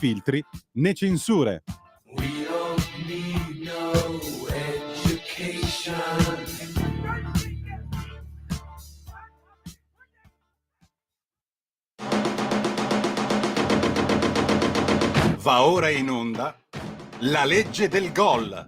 filtri né censure. We don't need no education. Va ora in onda La legge del gol.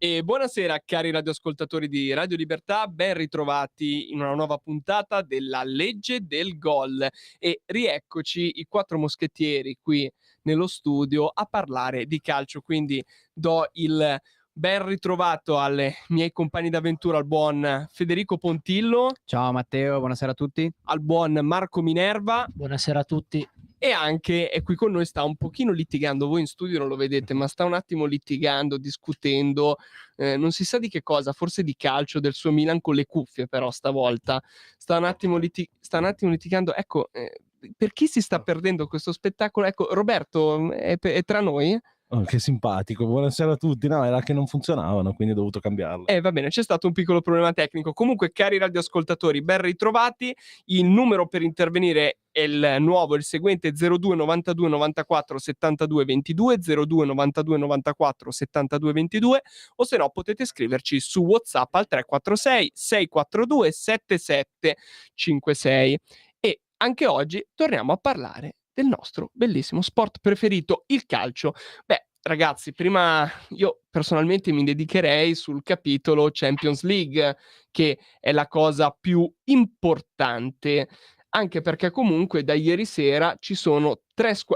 E buonasera cari radioascoltatori di Radio Libertà, ben ritrovati in una nuova puntata della legge del gol e rieccoci i quattro moschettieri qui nello studio a parlare di calcio, quindi do il ben ritrovato ai miei compagni d'avventura, al buon Federico Pontillo. Ciao Matteo, buonasera a tutti. Al buon Marco Minerva. Buonasera a tutti. E anche è qui con noi, sta un pochino litigando, voi in studio non lo vedete, ma sta un attimo litigando, discutendo, non si sa di che cosa, forse di calcio, del suo Milan con le cuffie però stavolta. Sta un attimo litigando, ecco, per chi si sta perdendo questo spettacolo? Ecco, Roberto, è tra noi? Oh, che simpatico, buonasera a tutti. No, era che non funzionavano, quindi ho dovuto cambiarlo. Va bene, c'è stato un piccolo problema tecnico. Comunque, cari radioascoltatori, ben ritrovati. Il numero per intervenire è il nuovo, il seguente: 02 92 94 72 22, 02 92 94 72 22, o se no potete scriverci su WhatsApp al 346 642 7756. E anche oggi torniamo a parlare del nostro bellissimo sport preferito, il calcio. Beh, ragazzi, prima io personalmente mi dedicherei sul capitolo Champions League, che è la cosa più importante, anche perché comunque da ieri sera ci sono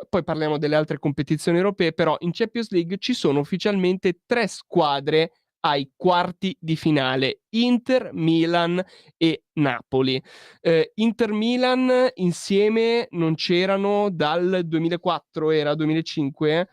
poi parliamo delle altre competizioni europee, però in Champions League ci sono ufficialmente 3 squadre ai quarti di finale: Inter, Milan e Napoli. Inter-Milan insieme non c'erano dal 2004, era 2005?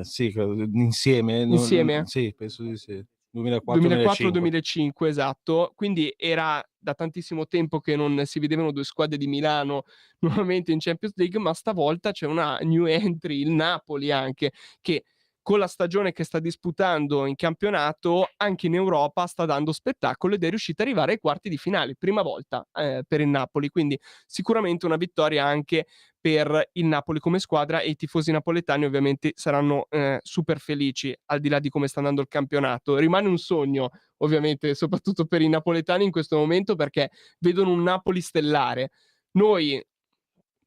Sì, insieme. Insieme? Sì, penso di sì. 2004-2005, esatto. Quindi era da tantissimo tempo che non si vedevano 2 squadre di Milano nuovamente in Champions League, ma stavolta c'è una new entry, il Napoli anche, che con la stagione che sta disputando in campionato, anche in Europa sta dando spettacolo ed è riuscita ad arrivare ai quarti di finale, prima volta per il Napoli, quindi sicuramente una vittoria anche per il Napoli come squadra, e i tifosi napoletani ovviamente saranno super felici, al di là di come sta andando il campionato. Rimane un sogno ovviamente soprattutto per i napoletani in questo momento, perché vedono un Napoli stellare. Noi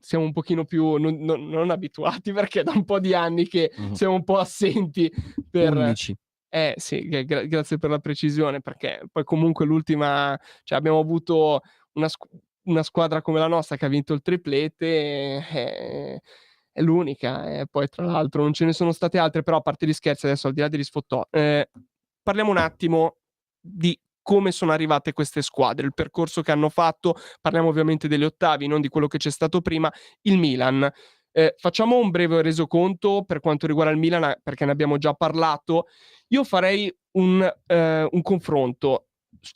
siamo un pochino più non abituati, perché da un po' di anni che siamo un po' assenti per 11. Sì, grazie per la precisione, perché poi comunque l'ultima, cioè abbiamo avuto una squadra come la nostra che ha vinto il triplete, è l'unica, e poi tra l'altro non ce ne sono state altre, però a parte gli scherzi adesso, al di là degli sfottò, parliamo un attimo di come sono arrivate queste squadre, il percorso che hanno fatto. Parliamo ovviamente degli ottavi, non di quello che c'è stato prima. Il Milan. Facciamo un breve resoconto per quanto riguarda il Milan, perché ne abbiamo già parlato. Io farei un confronto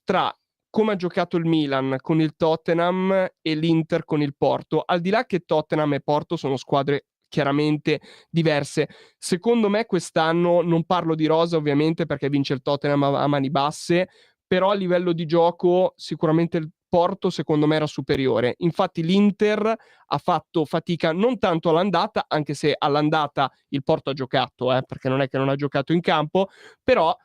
tra come ha giocato il Milan con il Tottenham e l'Inter con il Porto. Al di là che Tottenham e Porto sono squadre chiaramente diverse, secondo me quest'anno, non parlo di rosa ovviamente perché vince il Tottenham a mani basse, però a livello di gioco sicuramente il Porto secondo me era superiore. Infatti l'Inter ha fatto fatica non tanto all'andata, anche se all'andata il Porto ha giocato, perché non è che non ha giocato in campo, però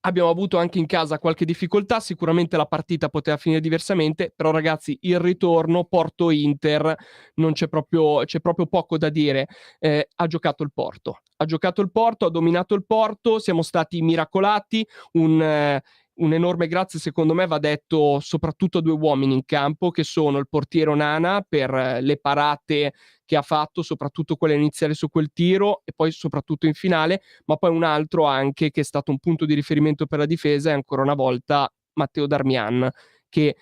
abbiamo avuto anche in casa qualche difficoltà, sicuramente la partita poteva finire diversamente, però ragazzi il ritorno Porto-Inter c'è proprio poco da dire. Ha giocato il Porto, ha dominato il Porto, siamo stati miracolati, un enorme grazie secondo me va detto soprattutto a 2 uomini in campo, che sono il portiere Onana per le parate che ha fatto, soprattutto quella iniziale su quel tiro e poi soprattutto in finale, ma poi un altro anche che è stato un punto di riferimento per la difesa è ancora una volta Matteo Darmian, che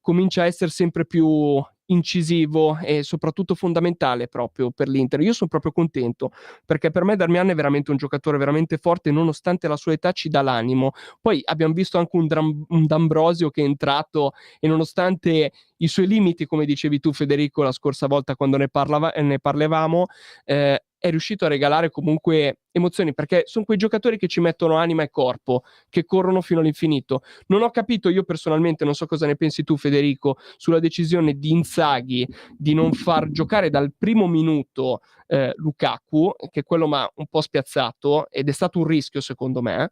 comincia a essere sempre più incisivo e soprattutto fondamentale proprio per l'Inter. Io sono proprio contento, perché per me Darmian è veramente un giocatore veramente forte, nonostante la sua età ci dà l'animo. Poi abbiamo visto anche un D'Ambrosio che è entrato e nonostante i suoi limiti, come dicevi tu Federico la scorsa volta quando ne parlavamo, è è riuscito a regalare comunque emozioni, perché sono quei giocatori che ci mettono anima e corpo, che corrono fino all'infinito. Non ho capito io personalmente, non so cosa ne pensi tu Federico, sulla decisione di Inzaghi di non far giocare dal primo minuto Lukaku, che quello m'ha un po' spiazzato ed è stato un rischio secondo me.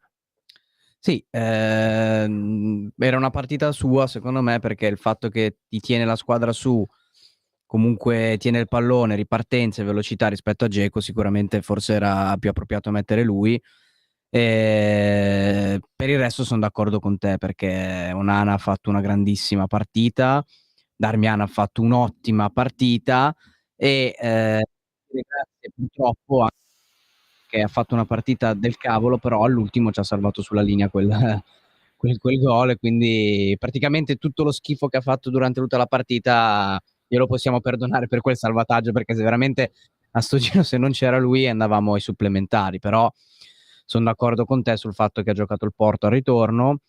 Sì, era una partita sua secondo me, perché il fatto che ti tiene la squadra su, comunque tiene il pallone, ripartenza e velocità rispetto a Dzeko, sicuramente forse era più appropriato mettere lui. Per il resto sono d'accordo con te, perché Onana ha fatto una grandissima partita, Darmian ha fatto un'ottima partita e grazie purtroppo che ha fatto una partita del cavolo, però all'ultimo ci ha salvato sulla linea quel gol, e quindi praticamente tutto lo schifo che ha fatto durante tutta la partita glielo possiamo perdonare per quel salvataggio, perché se veramente a sto giro se non c'era lui andavamo ai supplementari. Però sono d'accordo con te sul fatto che ha giocato il Porto al ritorno.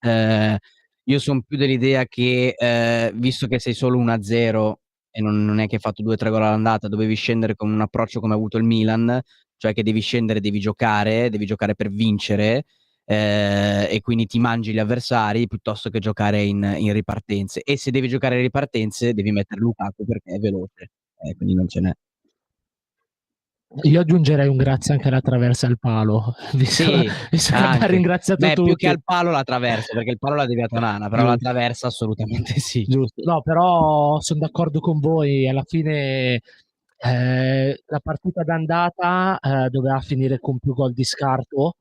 Io son più dell'idea che, visto che sei solo 1-0 e non è che hai fatto 2-3 gol all'andata, dovevi scendere con un approccio come ha avuto il Milan, cioè che devi scendere, devi giocare per vincere, e quindi ti mangi gli avversari piuttosto che giocare in ripartenze. E se devi giocare in ripartenze devi mettere Lukaku perché è veloce, quindi non ce n'è. Io aggiungerei un grazie anche alla traversa al palo, visto Sì, visto che abbiamo anche. ringraziato Beh, più che tutti. al palo la traversa, perché il palo l'ha deviato Onana, però la Giusto, traversa assolutamente sì. giusto. No, però son d'accordo con voi. Alla fine, la partita d'andata, doveva finire con più gol di scarto.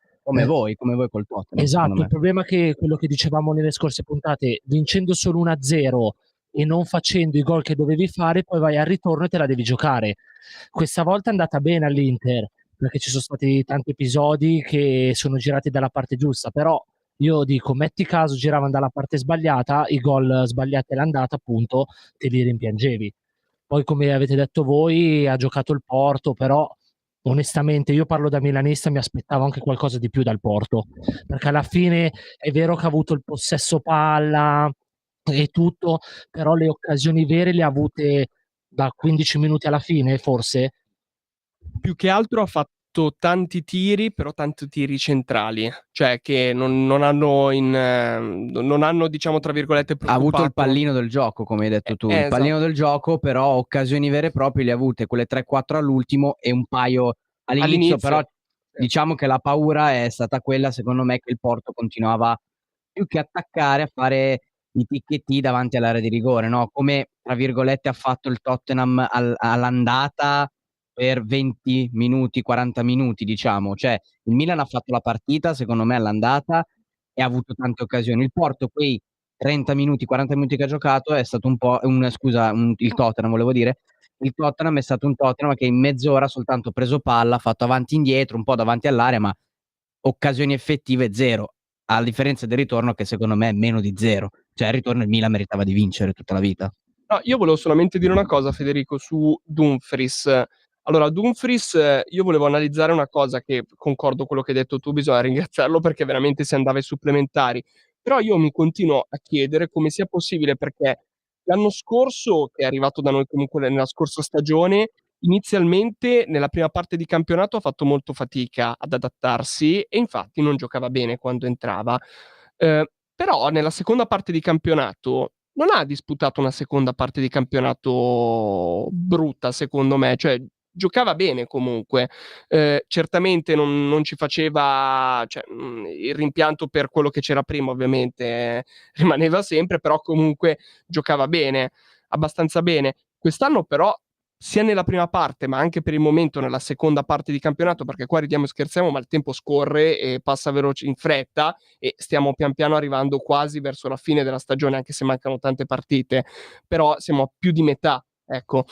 Eh, Come voi col Tottenham, secondo esatto, il me. problema è che quello che dicevamo nelle scorse puntate, vincendo solo 1-0 e non facendo i gol che dovevi fare, poi vai al ritorno e te la devi giocare. Questa volta è andata bene all'Inter, perché ci sono stati tanti episodi che sono girati dalla parte giusta, però io dico, metti caso giravano dalla parte sbagliata, i gol sbagliati all'andata, appunto, te li rimpiangevi. Poi, come avete detto voi, ha giocato il Porto, però onestamente io parlo da milanista, mi aspettavo anche qualcosa di più dal Porto, perché alla fine è vero che ha avuto il possesso palla e tutto, però le occasioni vere le ha avute da 15 minuti alla fine, forse. Più che altro ha fatto tanti tiri, però tanti tiri centrali, cioè che non hanno diciamo tra virgolette Ha avuto il preoccupato. pallino del gioco, come hai detto tu. Il pallino Esatto. del gioco, però occasioni vere e proprie le ha avute quelle 3-4 all'ultimo e un paio all'inizio, però All'inizio. diciamo che la paura è stata quella, secondo me, che il Porto continuava più che attaccare a fare i ticchetti davanti all'area di rigore, no, come tra virgolette ha fatto il Tottenham all'andata per 20 minuti, 40 minuti diciamo. Cioè il Milan ha fatto la partita secondo me all'andata e ha avuto tante occasioni. Il Porto quei 30 minuti, 40 minuti che ha giocato è stato un po' il Tottenham volevo dire. Il Tottenham è stato un Tottenham che in mezz'ora soltanto preso palla, ha fatto avanti e indietro, un po' davanti all'area, ma occasioni effettive 0, a differenza del ritorno che secondo me è meno di 0. Cioè al ritorno il Milan meritava di vincere tutta la vita. No, io volevo solamente dire una cosa Federico su Dumfries. Allora Dumfries, io volevo analizzare una cosa che concordo quello che hai detto tu, bisogna ringraziarlo perché veramente si andava ai supplementari. Però io mi continuo a chiedere come sia possibile, perché l'anno scorso, che è arrivato da noi comunque nella scorsa stagione, inizialmente nella prima parte di campionato ha fatto molto fatica ad adattarsi e infatti non giocava bene quando entrava. Però nella seconda parte di campionato non ha disputato una seconda parte di campionato brutta secondo me, cioè giocava bene comunque. Certamente non ci faceva cioè, il rimpianto per quello che c'era prima ovviamente rimaneva sempre, però comunque giocava bene, abbastanza bene. Quest'anno però sia nella prima parte, ma anche per il momento nella seconda parte di campionato, perché qua ridiamo e scherziamo, ma il tempo scorre e passa veloce in fretta e stiamo pian piano arrivando quasi verso la fine della stagione, anche se mancano tante partite, però siamo a più di metà, ecco.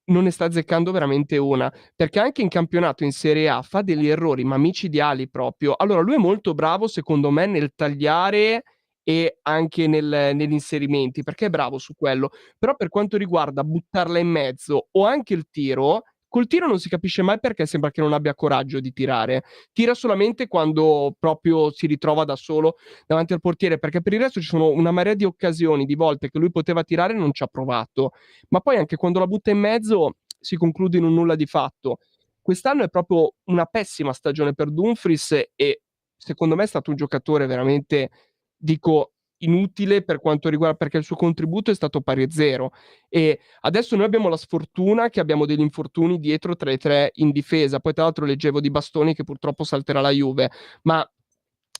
Non ne sta azzeccando veramente una, perché anche in campionato in Serie A fa degli errori, ma micidiali proprio. Allora lui è molto bravo secondo me nel tagliare e anche negli inserimenti, perché è bravo su quello. Però per quanto riguarda buttarla in mezzo o anche il tiro, col tiro non si capisce mai perché sembra che non abbia coraggio di tirare. Tira solamente quando proprio si ritrova da solo davanti al portiere, perché per il resto ci sono una marea di occasioni, di volte che lui poteva tirare e non ci ha provato. Ma poi anche quando la butta in mezzo si conclude in un nulla di fatto. Quest'anno è proprio una pessima stagione per Dumfries e secondo me è stato un giocatore veramente, dico, inutile per quanto riguarda, perché il suo contributo è stato pari a 0 e adesso noi abbiamo la sfortuna che abbiamo degli infortuni dietro tra i 3 in difesa. Poi tra l'altro leggevo di Bastoni che purtroppo salterà la Juve, ma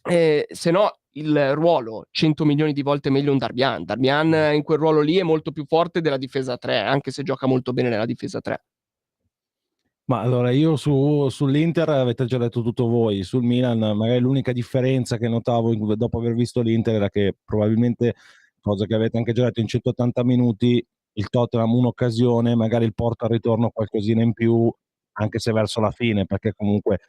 se no il ruolo 100 milioni di volte meglio un Darmian. Darmian in quel ruolo lì è molto più forte della difesa 3, anche se gioca molto bene nella difesa 3. Ma allora io sull'Inter avete già detto tutto voi, sul Milan magari l'unica differenza che notavo dopo aver visto l'Inter era che probabilmente, cosa che avete anche già detto, in 180 minuti il Tottenham un'occasione, magari il Porto al ritorno qualcosina in più, anche se verso la fine, perché comunque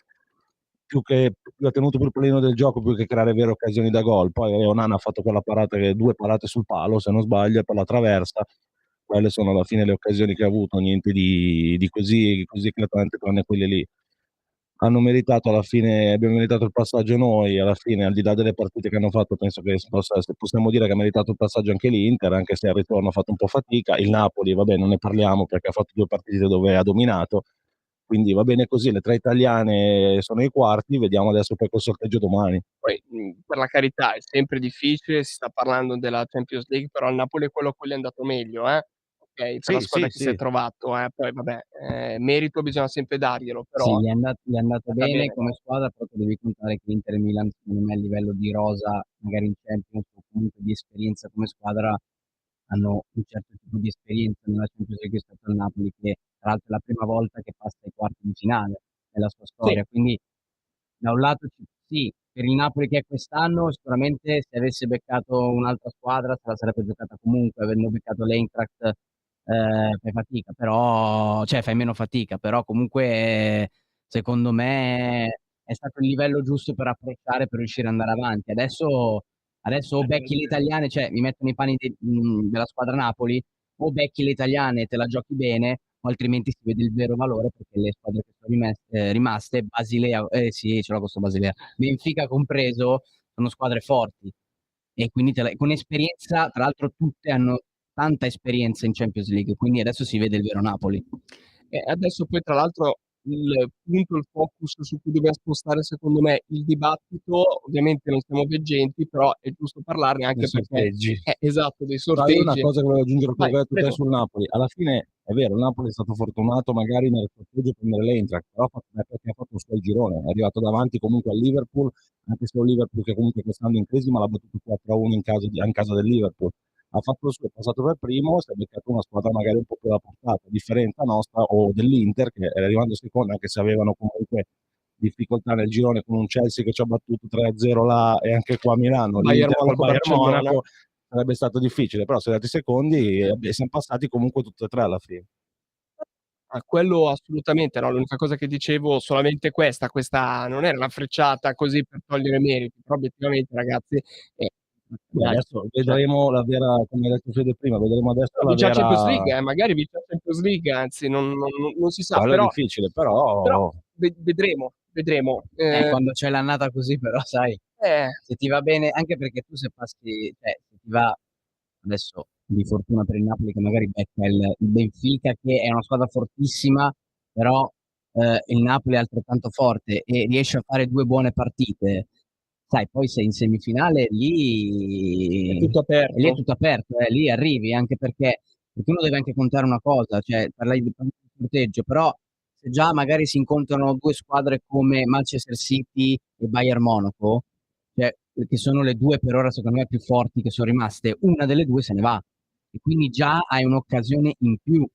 più ha tenuto più il pallino del gioco più che creare vere occasioni da gol. Poi Onana ha fatto quella parata, 2 parate sul palo se non sbaglio, e per la traversa. Quelle sono alla fine le occasioni che ha avuto, niente di così eclatante tranne quelle lì. Hanno meritato alla fine, abbiamo meritato il passaggio noi, alla fine, al di là delle partite che hanno fatto, penso che possiamo dire che ha meritato il passaggio anche l'Inter, anche se al ritorno ha fatto un po' fatica. Il Napoli, vabbè, non ne parliamo perché ha fatto 2 partite dove ha dominato, quindi va bene così, le 3 italiane sono ai quarti, vediamo adesso poi col sorteggio domani. Poi, per la carità, è sempre difficile, si sta parlando della Champions League, però il Napoli è quello a cui gli è andato meglio, okay, per la Sì, squadra sì, che si è sì. trovato, poi vabbè, merito bisogna sempre darglielo, Sì, però gli è andato è andata bene bene, come dai. squadra, però tu devi contare che Inter e Milan, secondo me, a livello di rosa, magari in Champions o comunque di esperienza come squadra, hanno un certo tipo di esperienza nella Champions League rispetto al Napoli, che tra l'altro è la prima volta che passa ai quarti di finale nella sua Sì, storia. Quindi da un lato sì, per il Napoli che è quest'anno, sicuramente se avesse beccato un'altra squadra se la sarebbe giocata comunque, avendo beccato l'Eintracht fai fatica, però, cioè fai meno fatica, però comunque secondo me è stato il livello giusto per approcciare, per riuscire ad andare avanti. Adesso o becchi le italiane, cioè mi metto nei panni della squadra Napoli, o becchi le italiane e te la giochi bene, o altrimenti si vede il vero valore perché le squadre che sono rimaste, Basilea, sì, ce l'ho questo Basilea, Benfica compreso, sono squadre forti e quindi con esperienza, tra l'altro tutte hanno tanta esperienza in Champions League, quindi adesso si vede il vero Napoli. e adesso poi tra l'altro il punto, il focus su cui dobbiamo spostare secondo me il dibattito, ovviamente non siamo veggenti, però è giusto parlarne Dei anche perché sorteggi. esatto, dei No, io una sorteggi. cosa che volevo aggiungere a quello Vai, che hai detto te prego. sul Napoli, alla fine è vero, il Napoli è stato fortunato magari nel sorteggio a prendere l'Eintracht, però perché ha fatto un suo girone, è arrivato davanti comunque al Liverpool, anche se è un Liverpool che comunque quest'anno è in crisi, ma l'ha battuto 4-1 in casa del Liverpool. Ha fatto il suo, è passato per primo, si è beccato una squadra magari un po' più alla portata, a differenza nostra o dell'Inter, che era arrivando secondo, anche se avevano comunque difficoltà nel girone con un Chelsea che ci ha battuto 3-0 là e anche qua a Milano, Bayern l'Inter col Monaco, Bayern Barcellona. Monaco, sarebbe stato difficile, però siamo andati secondi e siamo passati comunque tutte e 3 alla fine. Quello assolutamente no, l'unica cosa che dicevo solamente questa non era una frecciata così per togliere meriti, però obiettivamente ragazzi, Beh, dai, adesso cioè vedremo la vera, come ha detto Fede prima, vedremo adesso la vince la Champions vera, League, magari vince la Champions League, anzi non si sa, quello è però difficile, però però vedremo, vedremo. Quando c'è l'annata così però sai, Eh, se ti va bene, anche perché tu se passi, cioè se ti va adesso di fortuna per il Napoli che magari becca il Benfica che è una squadra fortissima, però il Napoli è altrettanto forte e riesce a fare 2 buone partite, sai, poi sei in semifinale è lì tutto e lì è aperto. tutto aperto, lì arrivi, anche perché uno deve anche contare una cosa, cioè parlai di sorteggio, però se già magari si incontrano 2 squadre come Manchester City e Bayern Monaco, cioè, che sono le 2 per ora secondo me più forti che sono rimaste, una delle 2 se ne va e quindi già hai un'occasione in più.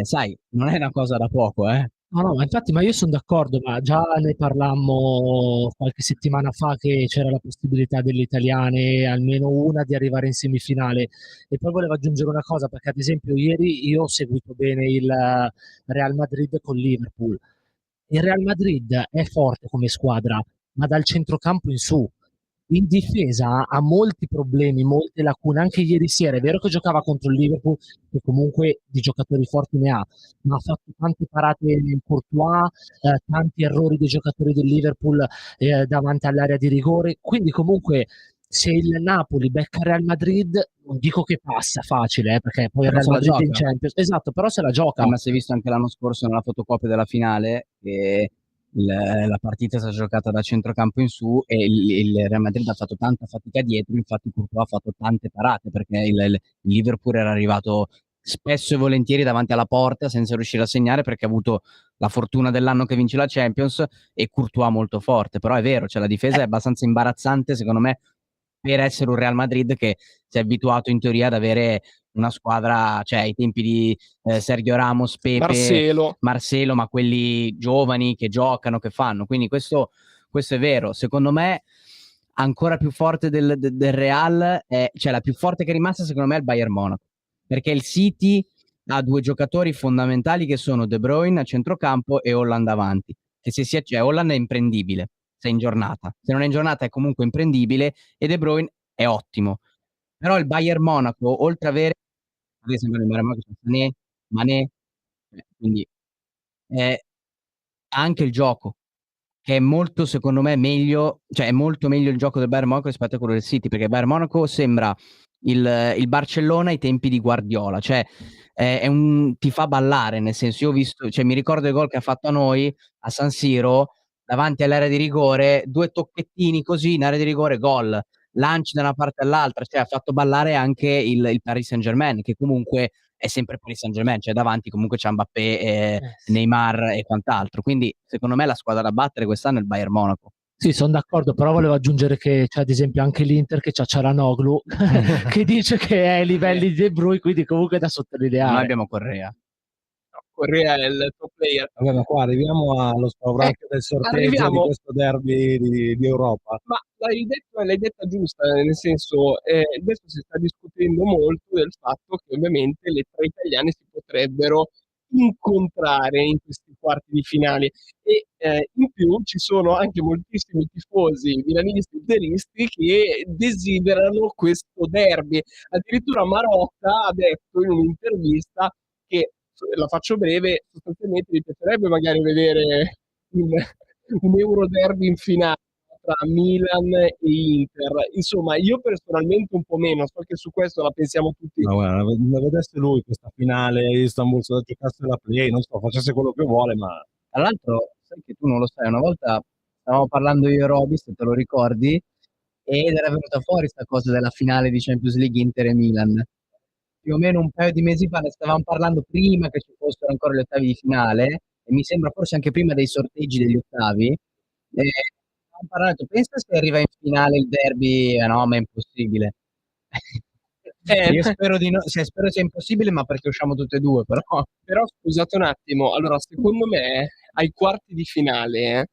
Sai, non è una cosa da poco, eh. No, no, ma infatti, ma io son d'accordo, ma già ne parlammo qualche settimana fa che c'era la possibilità delle italiane, almeno una, di arrivare in semifinale. E poi volevo aggiungere una cosa, perché ad esempio ieri io ho seguito bene il Real Madrid con Liverpool. Il Real Madrid è forte come squadra, ma dal centrocampo in su. In difesa ha molti problemi, molte lacune. Anche ieri sera è vero che giocava contro il Liverpool, che comunque di giocatori forti ne ha, ma ha fatto tante parate in Courtois, tanti errori dei giocatori del Liverpool davanti all'area di rigore. Quindi comunque se il Napoli becca il Real Madrid, non dico che passa facile, perché poi il Però Real se la Madrid è in gioca. Champions. Esatto, però se la gioca. Ma si è visto anche l'anno scorso nella fotocopia della finale che la partita è stata giocata da centrocampo in su e il Real Madrid ha fatto tanta fatica dietro, infatti Courtois ha fatto tante parate perché il Liverpool era arrivato spesso e volentieri davanti alla porta senza riuscire a segnare perché ha avuto la fortuna dell'anno che vince la Champions e Courtois molto forte, però è vero, cioè la difesa è abbastanza imbarazzante secondo me per essere un Real Madrid che si è abituato in teoria ad avere una squadra, cioè ai tempi di Sergio Ramos, Pepe, Marcelo, ma quelli giovani che giocano, che fanno. Quindi questo è vero. Secondo me ancora più forte del Real, cioè la più forte che è rimasta secondo me è il Bayern Monaco, perché il City ha due giocatori fondamentali che sono De Bruyne a centrocampo e Haaland avanti. Che cioè Haaland è imprendibile se è in giornata. Se non è in giornata è comunque imprendibile e De Bruyne è ottimo. Però il Bayern Monaco, oltre ad avere ad esempio nel Bayern Monaco c'è Mané, quindi ha anche il gioco, che è molto secondo me meglio, cioè è molto meglio il gioco del Bayern Monaco rispetto a quello del City, perché il Bayern Monaco sembra il Barcellona ai tempi di Guardiola, cioè ti fa ballare, nel senso io ho visto, cioè mi ricordo il gol che ha fatto a noi a San Siro davanti all'area di rigore, 2 tocchettini così in area di rigore, gol, lanci da una parte all'altra, cioè ha fatto ballare anche il Paris Saint-Germain, che comunque è sempre Paris Saint-Germain, cioè davanti comunque c'è Mbappé, Sì. Neymar e quant'altro. Quindi secondo me la squadra da battere quest'anno è il Bayern Monaco. Sì, sono d'accordo, però volevo aggiungere che c'è ad esempio anche l'Inter che c'ha Cialanoglu che dice che è ai livelli di De Bruyne, quindi comunque è da Noi sottolineare. abbiamo Correa. Correa è il top player. Vabbè, ma qua arriviamo allo spauracchio del sorteggio di Arriviamo, questo derby di Europa. ma l'hai detta giusta, nel senso, adesso si sta discutendo molto del fatto che ovviamente le tre italiane si potrebbero incontrare in questi quarti di finale e in più ci sono anche moltissimi tifosi milanisti e interisti che desiderano questo derby. Addirittura Marotta ha detto in un'intervista che, la faccio breve, sostanzialmente gli piacerebbe magari vedere un Euro derby in finale tra Milan e Inter. Insomma, io personalmente un po' meno, so che su questo la pensiamo tutti. Ma guarda, la vedesse lui questa finale Istanbul, se la giocasse la play, non so, facesse quello che vuole, ma Tra l'altro, sai che tu non lo sai, una volta stavamo parlando io e Roby, se te lo ricordi, ed era venuta fuori sta cosa della finale di Champions League Inter e Milan. Più o meno un paio di mesi fa ne stavamo parlando prima che ci fossero ancora gli ottavi di finale, e mi sembra forse anche prima dei sorteggi degli ottavi. Stavamo parlando, pensa se arriva in finale il derby, no, ma è impossibile. Io spero di no, cioè, spero sia impossibile, ma perché usciamo tutte e due, però. Però scusate un attimo, allora secondo me ai quarti di finale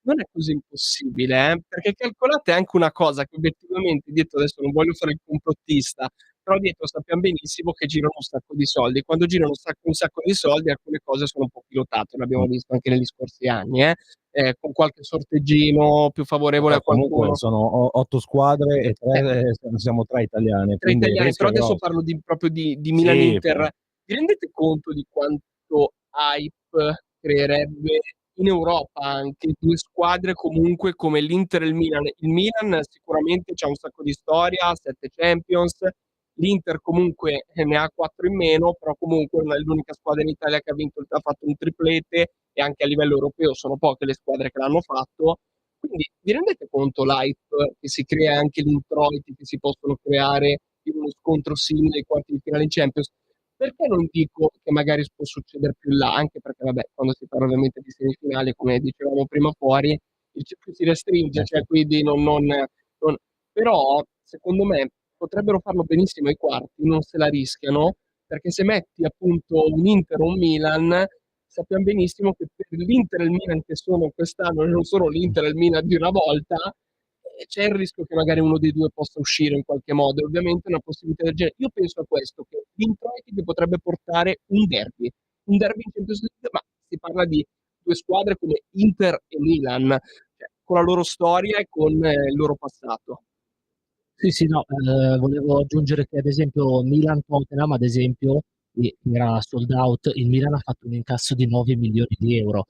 non è così impossibile, perché calcolate anche una cosa che obiettivamente dietro, adesso non voglio fare il complottista, però dietro sappiamo benissimo che girano un sacco di soldi. Quando girano un sacco di soldi alcune cose sono un po' pilotate, l'abbiamo visto anche negli scorsi anni, con qualche sorteggino più favorevole a qualcuno. comunque sono 8 squadre e siamo 3 italiane. Tre Quindi il italiani, rischio però è adesso grosso. parlo proprio di Sì, Milan-Inter. però. Vi rendete conto di quanto hype creerebbe in Europa anche due squadre comunque come l'Inter e il Milan? Il Milan sicuramente c'ha un sacco di storia, 7 Champions, l'Inter comunque ne ha 4 in meno, però comunque è l'unica squadra in Italia che ha fatto un triplete e anche a livello europeo sono poche le squadre che l'hanno fatto. Quindi vi rendete conto l'hype che si crea, anche gli introiti che si possono creare in uno scontro simile ai quarti di finale in Champions? Perché non dico che magari può succedere più in là, anche perché vabbè, quando si parla ovviamente di semifinali, come dicevamo prima fuori, il circuito si restringe, cioè quindi però secondo me potrebbero farlo benissimo ai quarti, non se la rischiano, perché se metti appunto un Inter o un Milan, sappiamo benissimo che per l'Inter e il Milan che sono quest'anno, non sono l'Inter e il Milan di una volta, c'è il rischio che magari uno dei due possa uscire in qualche modo, e ovviamente una possibilità del genere. Io penso a questo, che l'introiti che potrebbe portare un derby in Champions League, ma si parla di due squadre come Inter e Milan, cioè, con la loro storia e con il loro passato. Sì, sì, no, volevo aggiungere che ad esempio Milan-Tottenham, ad esempio, era sold out, il Milan ha fatto un incasso di 9 milioni di euro.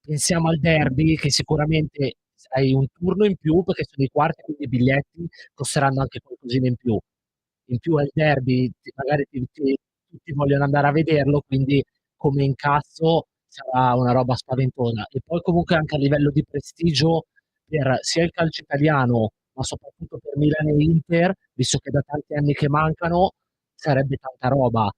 Pensiamo al derby che sicuramente hai un turno in più perché sono i quarti, quindi i biglietti costeranno anche qualcosina in più. In più al derby magari tutti vogliono andare a vederlo, quindi come incasso sarà una roba spaventosa. E poi comunque anche a livello di prestigio per sia il calcio italiano, ma soprattutto per Milan e Inter, visto che da tanti anni che mancano, sarebbe tanta roba.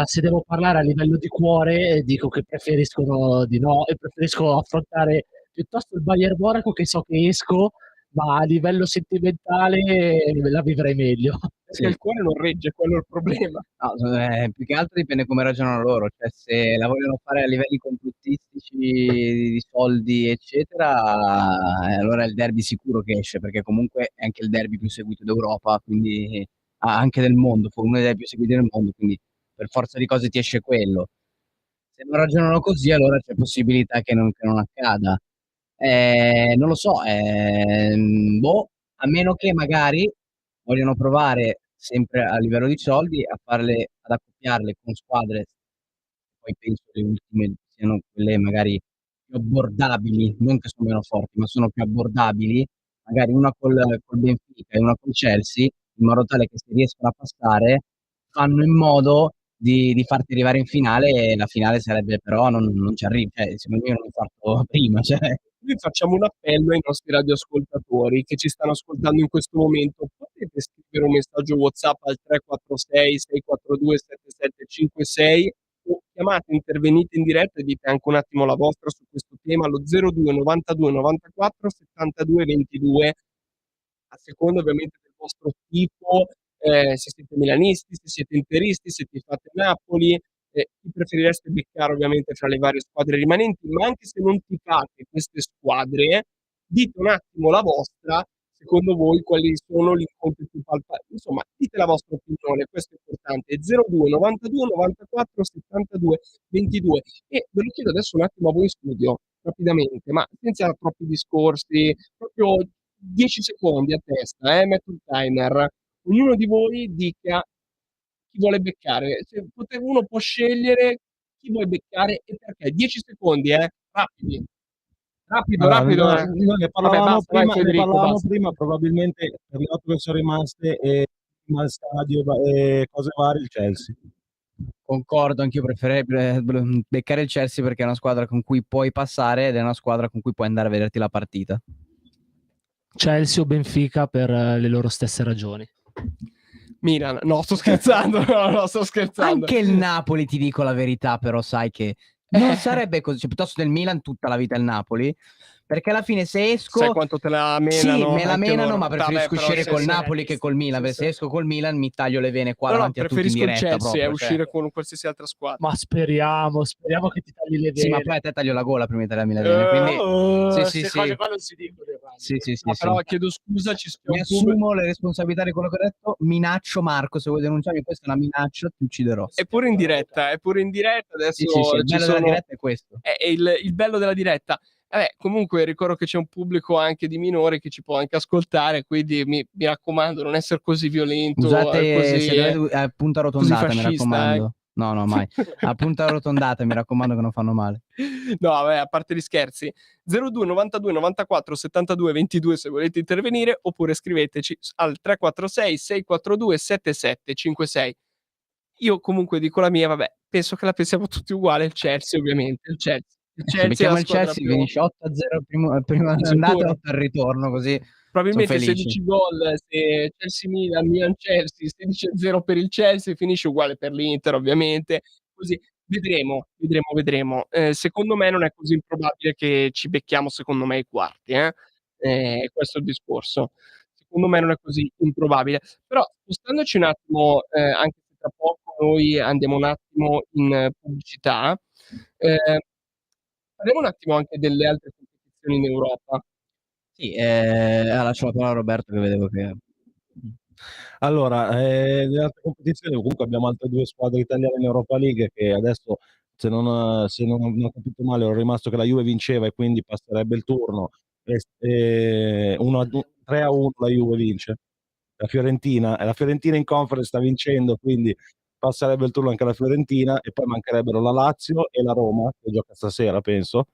Se devo parlare a livello di cuore, dico che preferiscono di no e preferisco affrontare piuttosto il Bayern Monaco, che so che esco, ma a livello sentimentale la vivrei meglio. Perché il cuore non regge, quello è il problema. No, più che altro dipende come ragionano loro, cioè se la vogliono fare a livelli complottistici di soldi, eccetera, allora il derby sicuro che esce, perché comunque è anche il derby più seguito d'Europa, quindi anche del mondo, fu uno dei derby più seguiti del mondo, quindi per forza di cose ti esce quello. Se non ragionano così, allora c'è possibilità che non accada. Non lo so, boh, a meno che magari vogliono provare sempre a livello di soldi ad accoppiarle con squadre, poi penso le ultime siano quelle magari più abbordabili, non che sono meno forti, ma sono più abbordabili, magari una col Benfica e una col Chelsea, in modo tale che se riescono a passare, fanno in modo di farti arrivare in finale, e la finale sarebbe però non ci arrivi, cioè secondo me è un infarto prima, cioè. Noi facciamo un appello ai nostri radioascoltatori che ci stanno ascoltando in questo momento. Potete scrivere un messaggio WhatsApp al 346 642 7756 o chiamate, intervenite in diretta e dite anche un attimo la vostra su questo tema allo 02 92 94 72 22, a seconda ovviamente del vostro tifo, se siete milanisti, se siete interisti, se tifate Napoli, chi preferireste beccare ovviamente fra le varie squadre rimanenti, ma anche se non tifate queste squadre, dite un attimo la vostra, secondo voi quali sono gli incontri più palpabili, insomma dite la vostra opinione, questo è importante, 02 92 94 72 22. E ve lo chiedo adesso un attimo a voi in studio, rapidamente, ma senza troppi discorsi, proprio 10 secondi a testa, metto il timer. Ognuno di voi dica chi vuole beccare. Se uno può scegliere chi vuoi beccare e perché. 10 secondi, rapidi. Rapido, Allora, rapido. noi ne Vabbè, parlavamo basta, vai prima, Federico, basta. probabilmente per le 8 che sono rimaste e al stadio e cose varie, il Chelsea. Concordo, anch'io preferirei beccare il Chelsea perché è una squadra con cui puoi passare ed è una squadra con cui puoi andare a vederti la partita. Chelsea o Benfica per le loro stesse ragioni. Milan, no, sto scherzando, no, sto scherzando. Anche il Napoli, ti dico la verità, però sai che non sarebbe così, cioè, piuttosto del Milan tutta la vita il Napoli, perché alla fine se esco... Sai quanto te la menano? Sì, me la anche menano, loro. ma preferisco Vabbè, uscire però col se- Napoli che col Milan, perché se esco col Milan mi taglio le vene qua No, davanti a tutti in preferisco il diretta Chelsea proprio, uscire con qualsiasi altra squadra. Ma speriamo che ti tagli le Sì, ma vene. poi a te taglio la gola prima di tagliarmi le vene, quindi... Sì, Queste sì, cose sì. qua non si dicono in radio. Sì, sì, sì, No, sì. però chiedo scusa, ci Mi spiego assumo le responsabilità di quello che ho detto, minaccio Marco, se vuoi denunciarmi, questa è una minaccia, ti ucciderò. È pure in diretta, adesso Sì, sì, sì, il ci bello della sono... diretta è questo. È il bello della diretta. Comunque ricordo che c'è un pubblico anche di minori che ci può anche ascoltare, quindi mi raccomando, non essere così violento, Usate, così, se dovete, a punta così arrotondata, mi fascista, raccomando. No, no, mai. A punta arrotondata, mi raccomando che non fanno male. No, vabbè, a parte gli scherzi. 02 92 94 72 22 se volete intervenire, oppure scriveteci al 346 642 7756. Io comunque dico la mia, vabbè, penso che la pensiamo tutti uguale, il Chelsea ovviamente, il Chelsea. Il Se Chelsea è becchiamo la il squadra Chelsea, più... finisce 8-0 prima andata e 8 al ritorno, così sono Probabilmente felice. 16 gol se Chelsea-Milan, Milan-Chelsea, 16-0 per il Chelsea, finisce uguale per l'Inter ovviamente, così vedremo, vedremo, vedremo. Secondo me non è così improbabile che ci becchiamo secondo me ai quarti, questo è il discorso. Secondo me non è così improbabile. Però spostandoci un attimo, anche se tra poco noi andiamo un attimo in pubblicità, parliamo un attimo anche delle altre competizioni in Europa. Sì, lascio la parola a Roberto che vedevo che... Allora, le altre competizioni, comunque abbiamo altre 2 squadre italiane in Europa League che adesso, se non ho capito male, ero rimasto che la Juve vinceva e quindi passerebbe il turno. 3-1 la Juve vince. La Fiorentina in Conference sta vincendo, quindi passerebbe il turno anche la Fiorentina e poi mancherebbero la Lazio e la Roma, che gioca stasera, penso.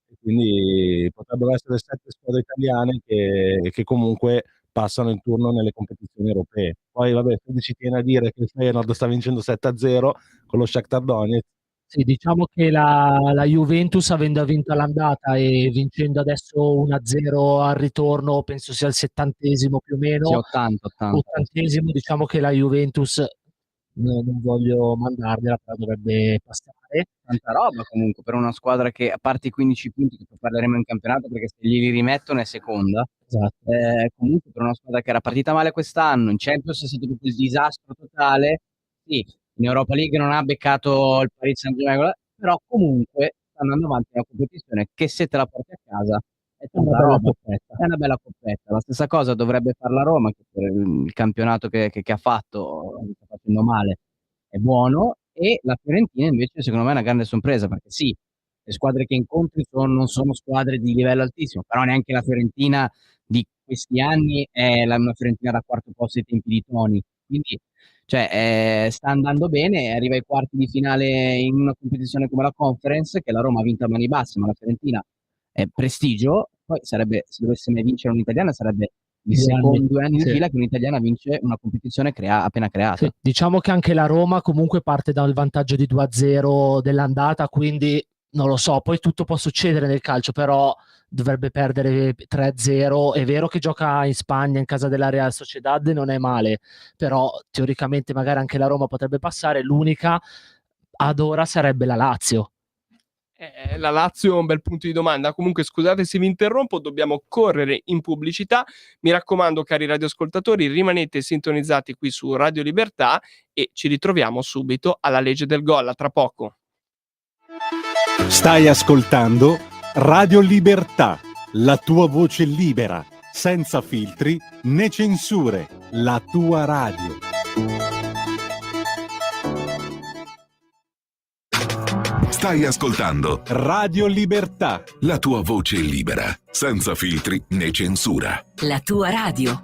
e quindi potrebbero essere 7 squadre italiane che comunque passano il turno nelle competizioni europee. Poi vabbè, Fede ci tiene a dire che il Feyenoord sta vincendo 7-0 con lo Shakhtar Donetsk. Sì, diciamo che la Juventus, avendo vinto all'andata e vincendo adesso 1-0 al ritorno, penso sia il 70° più o Sì, meno, 80, 80. 80°, diciamo che la Juventus, non voglio mandargliela, però dovrebbe passare. Tanta roba comunque per una squadra che, a parte i 15 punti che poi parleremo in campionato perché se glieli rimettono è seconda, Esatto. comunque per una squadra che era partita male quest'anno, in Champions è stato proprio il disastro totale, sì, in Europa League non ha beccato il Paris Saint-Germain, però comunque sta andando avanti nella competizione che se te la porti a casa è Una tanta bella roba, coppetta. è una bella coppetta. La stessa cosa dovrebbe far la Roma, che per il campionato che ha fatto, sta facendo male, è buono, e la Fiorentina invece secondo me è una grande sorpresa, perché sì, le squadre che incontri non sono squadre di livello altissimo, però neanche la Fiorentina di questi anni è una Fiorentina da quarto posto ai tempi di Toni, quindi cioè, sta andando bene, arriva ai quarti di finale in una competizione come la Conference, che la Roma ha vinto a mani basse, ma la Fiorentina è prestigio, poi sarebbe, se dovesse mai vincere un'italiana, sarebbe il 2 anni. 2 anni di Sì. fila che un'italiana vince una competizione appena creata. Sì, diciamo che anche la Roma comunque parte dal vantaggio di 2-0 dell'andata, quindi non lo so, poi tutto può succedere nel calcio, però dovrebbe perdere 3-0. È vero che gioca in Spagna in casa della Real Sociedad, non è male, però teoricamente magari anche la Roma potrebbe passare, l'unica ad ora sarebbe la Lazio. La Lazio è un bel punto di domanda. Comunque, scusate se vi interrompo, dobbiamo correre in pubblicità. Mi raccomando, cari radioascoltatori, rimanete sintonizzati qui su Radio Libertà e ci ritroviamo subito alla legge del gol. A tra poco. Stai ascoltando Radio Libertà, la tua voce libera, senza filtri né censure, la tua radio. Stai ascoltando Radio Libertà. la tua voce libera, senza filtri né censura. La tua radio.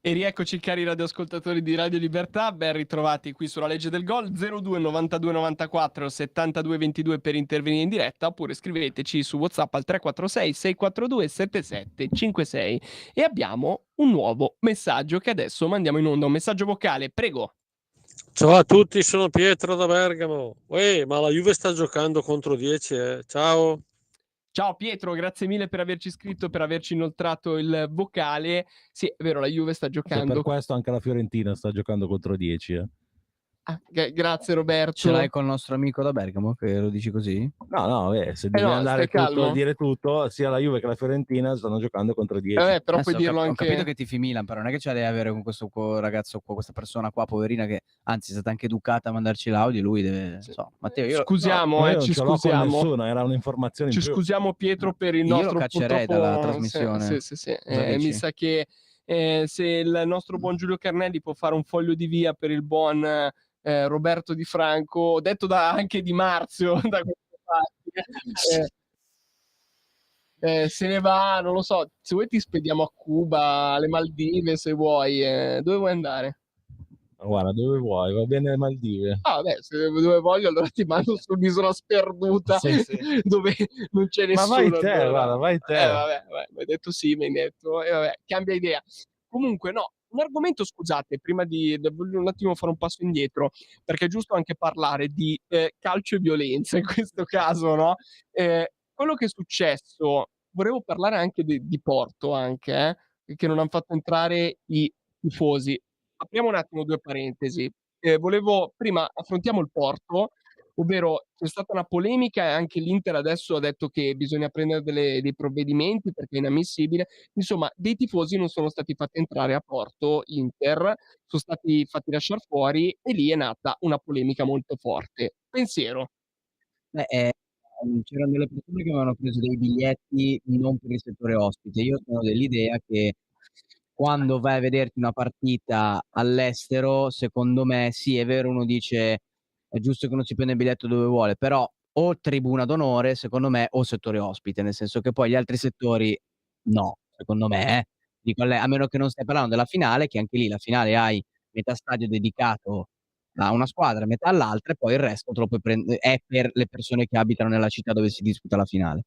E rieccoci cari radioascoltatori di Radio Libertà, ben ritrovati qui sulla Legge del Gol, 02 92 94 72 22 per intervenire in diretta, oppure scriveteci su WhatsApp al 346 642 7756. E abbiamo un nuovo messaggio che adesso mandiamo in onda, un messaggio vocale, prego. Ciao a tutti, sono Pietro da Bergamo. Ma la Juve sta giocando contro 10, Ciao. Ciao Pietro, grazie mille per averci scritto, per averci inoltrato il vocale. Sì, è vero, la Juve sta E giocando. per questo anche la Fiorentina sta giocando contro 10. Ah, grazie Roberto. Ce l'hai col nostro amico da Bergamo che lo dici così? No, se devi no, andare stai tutto calmo. a dire tutto, sia la Juve che la Fiorentina stanno giocando contro 10. Però Adesso puoi dirlo ho anche... capito che tifi Milan, però non è che ce la devi avere con questo ragazzo qua, questa persona qua, poverina, che anzi è stata anche educata a mandarci l'audio, lui deve... Sì. So, Matteo, io Scusiamo, No, io non ci ce l'ho con scusiamo. nessuno, era un'informazione in Ci più. scusiamo Pietro per il io nostro lo caccerei purtroppo... dalla trasmissione. Sì. Cosa dici? Mi sa che se il nostro buon Giulio Carnelli può fare un foglio di via per il buon Roberto Di Franco, detto anche Di Marzio da queste parti, se ne va, non lo so, se vuoi ti spediamo a Cuba, alle Maldive, se vuoi. Dove vuoi andare? Guarda, dove vuoi? Va bene le Maldive. Ah, vabbè, se dove voglio allora ti mando sull'isola sperduta Sì. dove non c'è Ma nessuno. vai te, allora. guarda, vai te. Vabbè, mi hai detto sì, mi hai detto. Vabbè, cambia idea. Comunque, no, un argomento, scusate, prima voglio un attimo fare un passo indietro, perché è giusto anche parlare di calcio e violenza in questo caso, no? Quello che è successo, volevo parlare anche di Porto, anche, che non hanno fatto entrare i tifosi. Apriamo un attimo due parentesi. Prima affrontiamo il Porto, ovvero c'è stata una polemica e anche l'Inter adesso ha detto che bisogna prendere dei provvedimenti perché è inammissibile. Insomma, dei tifosi non sono stati fatti entrare a Porto Inter, sono stati fatti lasciar fuori e lì è nata una polemica molto forte. Pensiero. C'erano delle persone che avevano preso dei biglietti non per il settore ospite. Io sono dell'idea che quando vai a vederti una partita all'estero, secondo me, sì, è vero, uno dice è giusto che uno si prenda il biglietto dove vuole, però o tribuna d'onore, secondo me, o settore ospite, nel senso che poi gli altri settori no, secondo me. Dico a meno che non stai parlando della finale, che anche lì la finale hai metà stadio dedicato a una squadra, metà all'altra, e poi il resto te lo puoi è per le persone che abitano nella città dove si disputa la finale.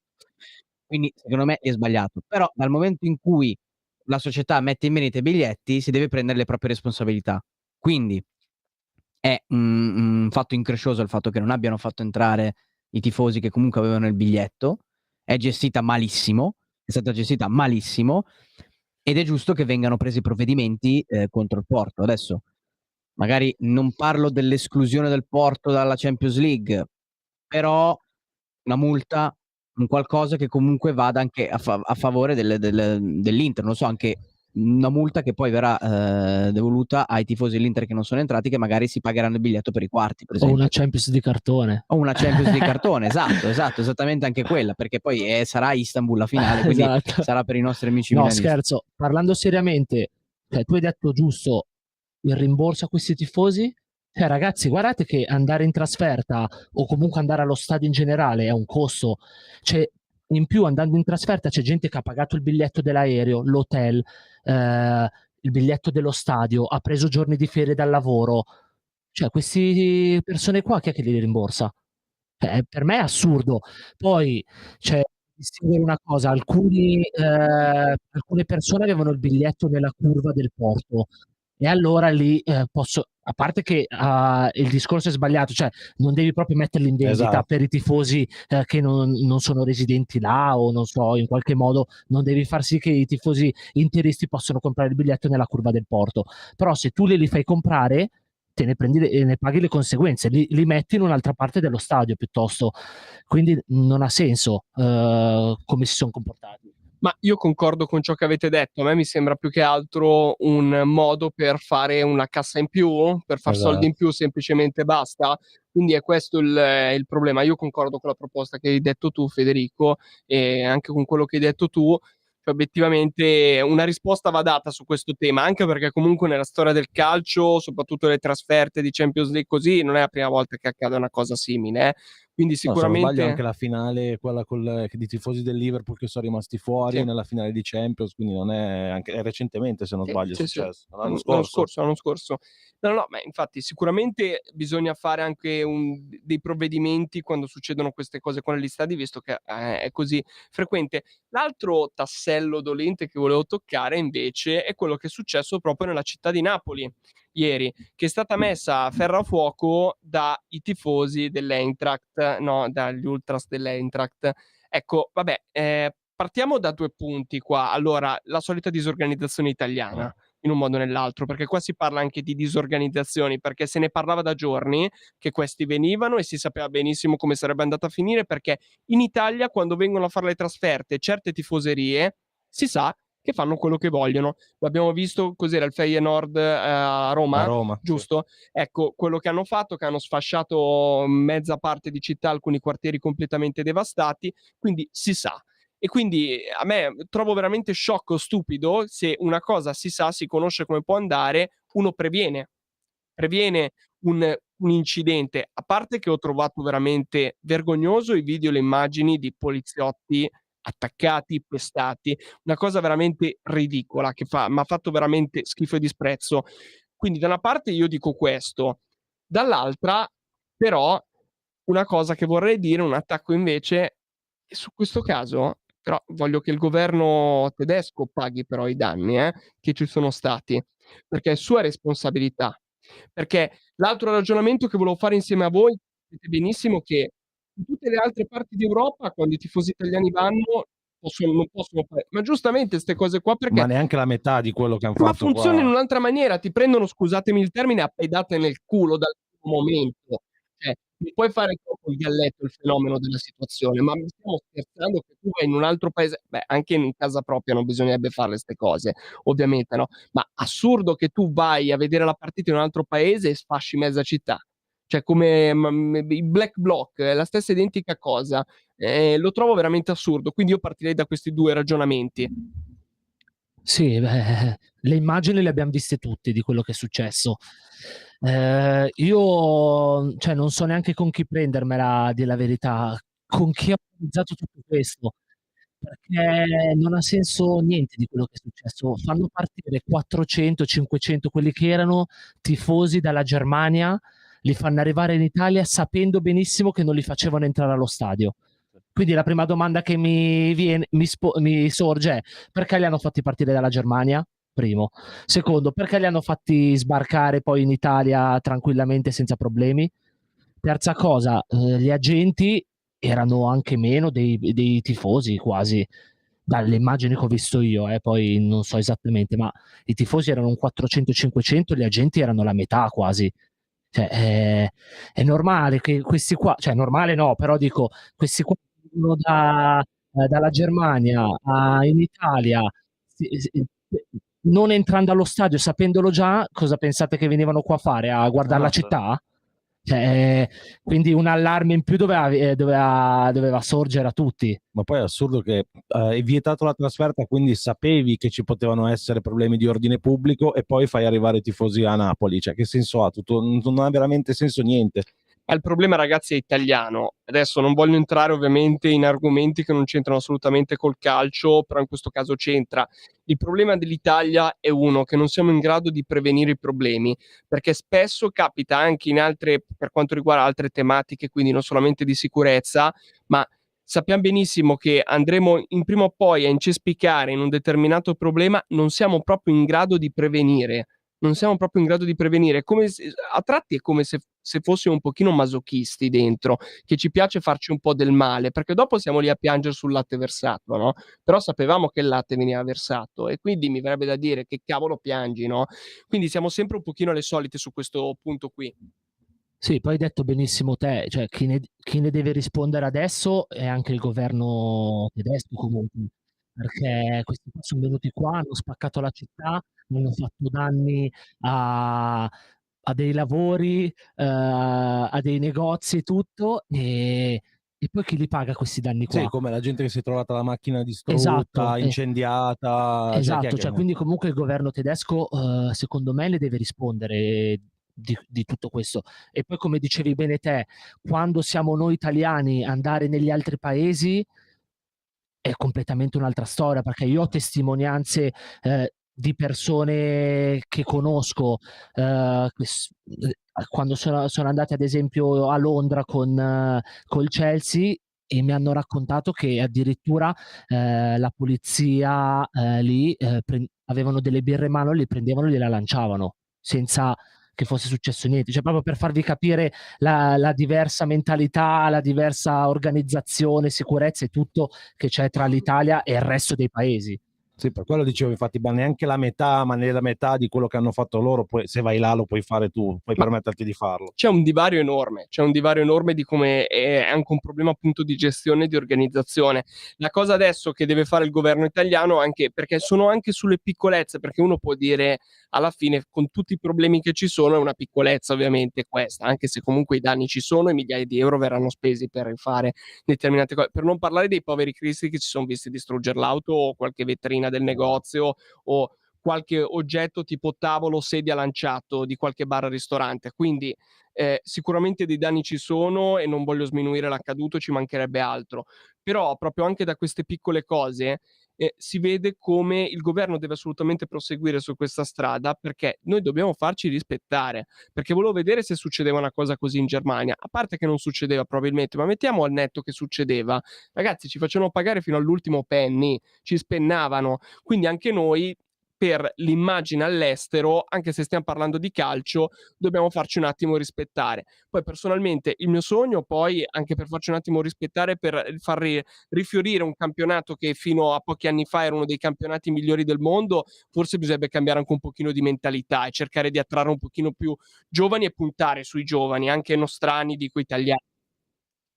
Quindi secondo me è sbagliato. Però dal momento in cui la società mette in vendita i biglietti, si deve prendere le proprie responsabilità. Quindi è un fatto increscioso il fatto che non abbiano fatto entrare i tifosi che comunque avevano il biglietto. È gestita malissimo, è stata gestita malissimo, ed è giusto che vengano presi provvedimenti contro il Porto. Adesso magari non parlo dell'esclusione del Porto dalla Champions League, però una multa, un qualcosa che comunque vada anche a favore dell'Inter, non so, anche una multa che poi verrà devoluta ai tifosi dell'Inter che non sono entrati, che magari si pagheranno il biglietto per i quarti, per O esempio. una Champions di cartone. O una Champions di cartone, esatto, esattamente anche quella, perché poi sarà Istanbul la finale, quindi Esatto. sarà per i nostri amici No, milanisti. scherzo, parlando seriamente, cioè, tu hai detto giusto il rimborso a questi tifosi. Cioè, ragazzi, guardate che andare in trasferta o comunque andare allo stadio in generale è un costo. Cioè, in più, andando in trasferta c'è gente che ha pagato il biglietto dell'aereo, l'hotel, il biglietto dello stadio, ha preso giorni di ferie dal lavoro. Cioè, queste persone qua chi è che li rimborsa? Per me è assurdo. Poi, cioè, distinguere una cosa, alcune persone avevano il biglietto nella curva del Porto, e allora lì a parte che il discorso è sbagliato, cioè non devi proprio metterli in vendita Esatto. per i tifosi che non sono residenti là, o non so, in qualche modo non devi far sì che i tifosi interisti possano comprare il biglietto nella curva del Porto. Però se tu li fai comprare, te ne prendi e ne paghi le conseguenze, li metti in un'altra parte dello stadio piuttosto. Quindi non ha senso come si sono comportati. Ma io concordo con ciò che avete detto, a me mi sembra più che altro un modo per fare una cassa in più, per far Esatto. soldi in più, semplicemente basta. Quindi è questo il problema. Io concordo con la proposta che hai detto tu, Federico, e anche con quello che hai detto tu. Cioè, obiettivamente una risposta va data su questo tema, anche perché comunque nella storia del calcio, soprattutto le trasferte di Champions League così, non è la prima volta che accade una cosa simile. Quindi No, se non sbaglio anche sicuramente la finale, quella di tifosi del Liverpool che sono rimasti fuori sì. nella finale di Champions, quindi non è anche è recentemente, se non Sì, sbaglio, è sì, sì. successo. L'anno scorso? L'anno scorso. No, no, ma infatti sicuramente bisogna fare anche dei provvedimenti quando succedono queste cose qua negli stadi, visto che è così frequente. L'altro tassello dolente che volevo toccare invece è quello che è successo proprio nella città di Napoli ieri, che è stata messa a ferro a fuoco dai tifosi dell'Eintracht, no, dagli ultras dell'Eintracht. Ecco, vabbè, partiamo da 2 punti qua. Allora, la solita disorganizzazione italiana, in un modo o nell'altro, perché qua si parla anche di disorganizzazioni, perché se ne parlava da giorni che questi venivano e si sapeva benissimo come sarebbe andata a finire, perché in Italia quando vengono a fare le trasferte certe tifoserie, si sa che fanno quello che vogliono. L'abbiamo visto, cos'era il Feyenoord, a A Roma? Roma, sì. Giusto? Ecco, quello che hanno fatto, che hanno sfasciato mezza parte di città, alcuni quartieri completamente devastati, quindi si sa. E quindi a me trovo veramente sciocco, stupido, se una cosa si sa, si conosce come può andare, uno previene un incidente. A parte che ho trovato veramente vergognoso i video e le immagini di poliziotti attaccati, pestati, una cosa veramente ridicola che m'ha fatto veramente schifo e disprezzo. Quindi da una parte io dico questo, dall'altra però una cosa che vorrei dire, un attacco invece, e su questo caso però voglio che il governo tedesco paghi però i danni, che ci sono stati, perché è sua responsabilità. Perché l'altro ragionamento che volevo fare insieme a voi, sapete benissimo che in tutte le altre parti d'Europa quando i tifosi italiani vanno non possono fare ma giustamente 'ste cose qua Ma perché neanche la metà di quello che han ma fatto funziona in qua. un'altra maniera, ti prendono, scusatemi il termine, a pedate nel culo dal primo momento. Cioè, mi puoi fare troppo il galletto, il fenomeno della situazione, ma mi stiamo scherzando che tu vai in un altro paese beh, anche in casa propria non bisognerebbe farle 'ste cose, ovviamente, no, ma assurdo che tu vai a vedere la partita in un altro paese e sfasci mezza città. Cioè come i black bloc, è la stessa identica cosa. Lo trovo veramente assurdo, quindi io partirei da questi 2 ragionamenti. Sì, beh, le immagini le abbiam viste tutti di quello che è successo. Io cioè non so neanche con chi prendermela a dir la verità, con chi ha organizzato tutto questo, perché non ha senso niente di quello che è successo. Fanno partire 400, 500, quelli che erano tifosi dalla Germania, li fanno arrivare in Italia sapendo benissimo che non li facevano entrare allo stadio. Quindi la prima domanda che mi sorge è: perché li hanno fatti partire dalla Germania? Primo. Secondo, perché li hanno fatti sbarcare poi in Italia tranquillamente senza problemi? Terza cosa, gli agenti erano anche meno dei tifosi quasi, dalle immagini che ho visto io, poi non so esattamente, ma i tifosi erano un 400, 500, gli agenti erano la metà quasi. Cioè, è normale che questi qua, cioè normale no, però dico, questi qua vengono dalla Germania in Italia, non entrando allo stadio, sapendolo già, cosa pensate che venivano qua a fare? A guardare la No, certo. città? Cioè, quindi un allarme in più doveva sorgere a tutti. Ma poi è assurdo che hai vietato la trasferta, quindi sapevi che ci potevano essere problemi di ordine pubblico e poi fai arrivare i tifosi a Napoli. Cioè, che senso ha? Non ha veramente senso niente. Il problema ragazzi è italiano. Adesso non voglio entrare ovviamente in argomenti che non c'entrano assolutamente col calcio, però in questo caso c'entra. Il problema dell'Italia è uno, che non siamo in grado di prevenire i problemi, perché spesso capita anche in altre, per quanto riguarda altre tematiche, quindi non solamente di sicurezza, ma sappiamo benissimo che andremo in prima o poi a incespicare in un determinato problema, non siamo proprio in grado di prevenire. Non siamo proprio in grado di prevenire. Come se a tratti è come se fossimo un pochino masochisti dentro, che ci piace farci un po' del male, perché dopo siamo lì a piangere sul latte versato, no, però sapevamo che il latte veniva versato e quindi mi verrebbe da dire: "Che cavolo piangi", no, quindi siamo sempre un pochino alle solite su questo punto qui. Sì, poi hai detto benissimo te, cioè chi ne deve rispondere adesso è anche il governo tedesco comunque, perché questi qua son venuti qua, hanno spaccato la città, hanno fatto danni a dei lavori, a dei negozi e tutto, e poi chi li paga questi danni Sì, qua? come la gente che si è trovata la macchina Esatto, distrutta, incendiata, cioè chi è esatto, che cioè quindi comunque il governo tedesco, secondo me ne deve rispondere di tutto questo. E poi, come dicevi bene te, quando siamo noi italiani andare negli altri paesi è completamente un'altra storia, perché io ho testimonianze di persone che conosco, quando sono andati ad esempio a Londra col Chelsea, e mi hanno raccontato che addirittura la polizia lì avevano delle birre in mano, le prendevano e gliela lanciavano, senza che fosse successo niente. Cioè, proprio per farvi capire la diversa mentalità, la diversa organizzazione, sicurezza e tutto che c'è tra l'Italia e il resto dei paesi. Sì, per quello dicevo, infatti, ma neanche la metà, ma nella metà di quello che hanno fatto loro, poi, se vai là lo puoi fare tu, puoi permetterti di farlo. C'è un divario enorme di come è anche un problema appunto di gestione e di organizzazione. La cosa adesso che deve fare il governo italiano, anche perché sono anche sulle piccolezze, perché uno può dire alla fine, con tutti i problemi che ci sono, è una piccolezza ovviamente questa, anche se comunque i danni ci sono e migliaia di euro verranno spesi per rifare determinate cose. Per non parlare dei poveri cristi che si sono visti distruggere l'auto o qualche vetrina del negozio o qualche oggetto tipo tavolo, sedia lanciato di qualche bar al ristorante. Quindi sicuramente dei danni ci sono e non voglio sminuire l'accaduto, ci mancherebbe altro. Però proprio anche da queste piccole cose si vede come il governo deve assolutamente proseguire su questa strada, perché noi dobbiamo farci rispettare. Perché volevo vedere se succedeva una cosa così in Germania. A parte che non succedeva probabilmente, ma mettiamo al netto che succedeva. Ragazzi, ci facevano pagare fino all'ultimo penny, ci spennavano. Quindi anche noi, per l'immagine all'estero, anche se stiamo parlando di calcio, dobbiamo farci un attimo rispettare. Poi personalmente il mio sogno, poi anche per farci un attimo rispettare, per far rifiorire un campionato che fino a pochi anni fa era uno dei campionati migliori del mondo, forse bisognerebbe cambiare anche un pochino di mentalità e cercare di attrarre un pochino più giovani e puntare sui giovani, anche nostrani, dico italiani.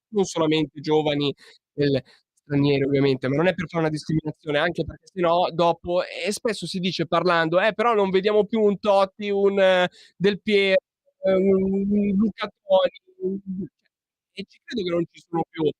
Non solamente giovani stranieri ovviamente, ma non è per fare una discriminazione, anche perché sennò dopo spesso si dice parlando: però non vediamo più un Totti, un Del Piero, un Luca Toni, e ci credo che non ci sono più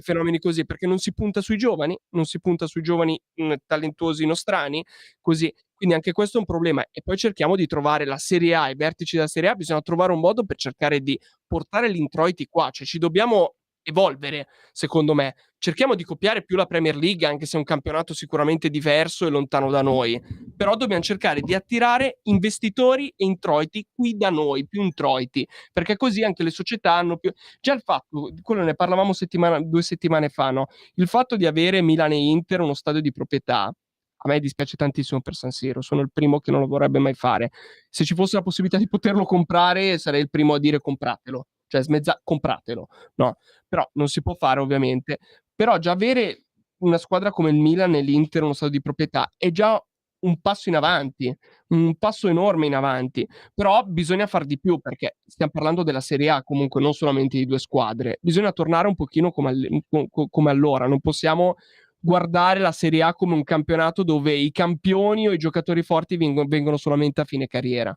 fenomeni così, perché non si punta sui giovani, non si punta sui giovani, talentuosi nostrani, così. Quindi anche questo è un problema. E poi cerchiamo di trovare la Serie A, i vertici della Serie A, bisogna trovare un modo per cercare di portare gli introiti qua, cioè ci dobbiamo evolvere, secondo me. Cerchiamo di copiare più la Premier League, anche se è un campionato sicuramente diverso e lontano da noi, però dobbiamo cercare di attirare investitori e introiti qui da noi, più introiti, perché così anche le società hanno più. Già il fatto, di quello ne parlavamo 2 settimane fa, no, il fatto di avere Milan e Inter uno stadio di proprietà, a me dispiace tantissimo per San Siro, sono il primo che non lo vorrebbe mai fare. Se ci fosse la possibilità di poterlo comprare, sarei il primo a dire compratelo, cioè compratelo, no, però non si può fare ovviamente. Però già avere una squadra come il Milan e l'Inter, uno stadio di proprietà, è già un passo in avanti, un passo enorme in avanti. Però bisogna far di più, perché stiamo parlando della Serie A comunque, non solamente di 2 squadre. Bisogna tornare un pochino come allora, non possiamo guardare la Serie A come un campionato dove i campioni o i giocatori forti vengono solamente a fine carriera.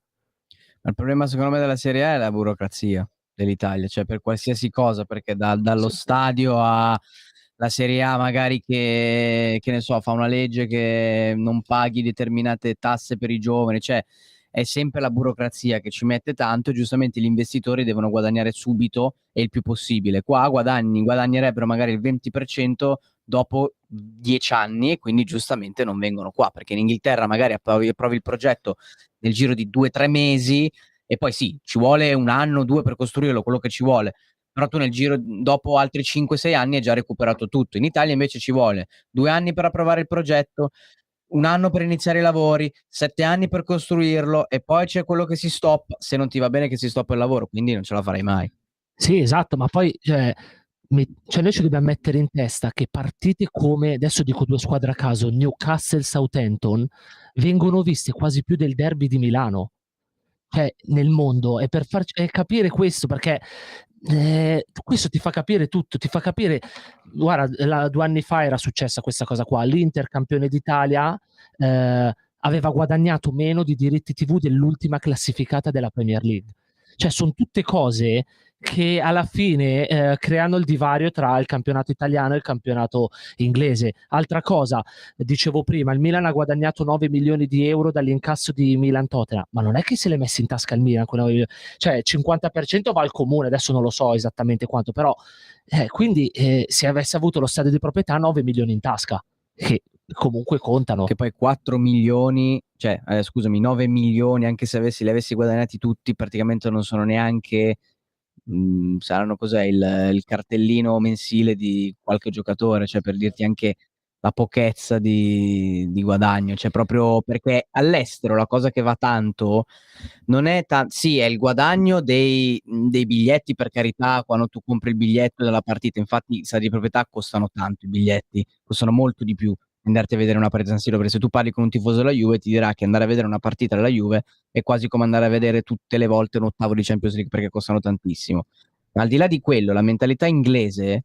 Ma il problema secondo me della Serie A è la burocrazia dell'Italia, cioè per qualsiasi cosa, perché dallo Sì. stadio alla Serie A magari che ne so, fa una legge che non paghi determinate tasse per i giovani, cioè è sempre la burocrazia che ci mette tanto e giustamente gli investitori devono guadagnare subito e il più possibile. Qua guadagnerebbero magari il 20% dopo 10 anni e quindi giustamente non vengono qua, perché in Inghilterra magari approvi il progetto nel giro di 2-3 mesi e poi sì, ci vuole 1 anno o 2 per costruirlo, quello che ci vuole, però tu nel giro dopo altri 5-6 anni hai già recuperato tutto. In Italia invece ci vuole 2 anni per approvare il progetto, 1 anno per iniziare i lavori, 7 anni per costruirlo e poi c'è quello che si stoppa, se non ti va bene che si stoppa il lavoro, quindi non ce la farai mai. Sì, esatto, ma poi noi ci dobbiamo mettere in testa che partite come, adesso dico 2 squadre a caso, Newcastle, Southampton, vengono viste quasi più del derby di Milano, cioè nel mondo, e per capire questo, perché questo ti fa capire tutto, ti fa capire. Guarda, 2 anni fa era successa questa cosa qua, l'Inter campione d'Italia aveva guadagnato meno di diritti TV dell'ultima classificata della Premier League. Cioè son tutte cose che alla fine creano il divario tra il campionato italiano e il campionato inglese. Altra cosa, dicevo prima, il Milan ha guadagnato 9 milioni di euro dall'incasso di Milan-Tottenham, ma non è che se l'è messi in tasca il Milan, cioè il 50% va al comune, adesso non lo so esattamente quanto, però quindi se avesse avuto lo stadio di proprietà 9 milioni in tasca, che comunque contano. Che poi 4 milioni, cioè scusami, 9 milioni, anche se li avessi guadagnati tutti, praticamente non sono neanche, saranno cos'è, il cartellino mensile di qualche giocatore, cioè per dirti anche la pochezza di guadagno, cioè proprio perché all'estero la cosa che va tanto non è sì, è il guadagno dei biglietti, per carità, quando tu compri il biglietto della partita, infatti i stadi di proprietà costano tanto, i biglietti costano molto di più andarti a vedere una partita in Silo, perché se tu parli con un tifoso della Juve ti dirà che andare a vedere una partita della Juve è quasi come andare a vedere tutte le volte un ottavo di Champions League, perché costano tantissimo. Ma al di là di quello, la mentalità inglese,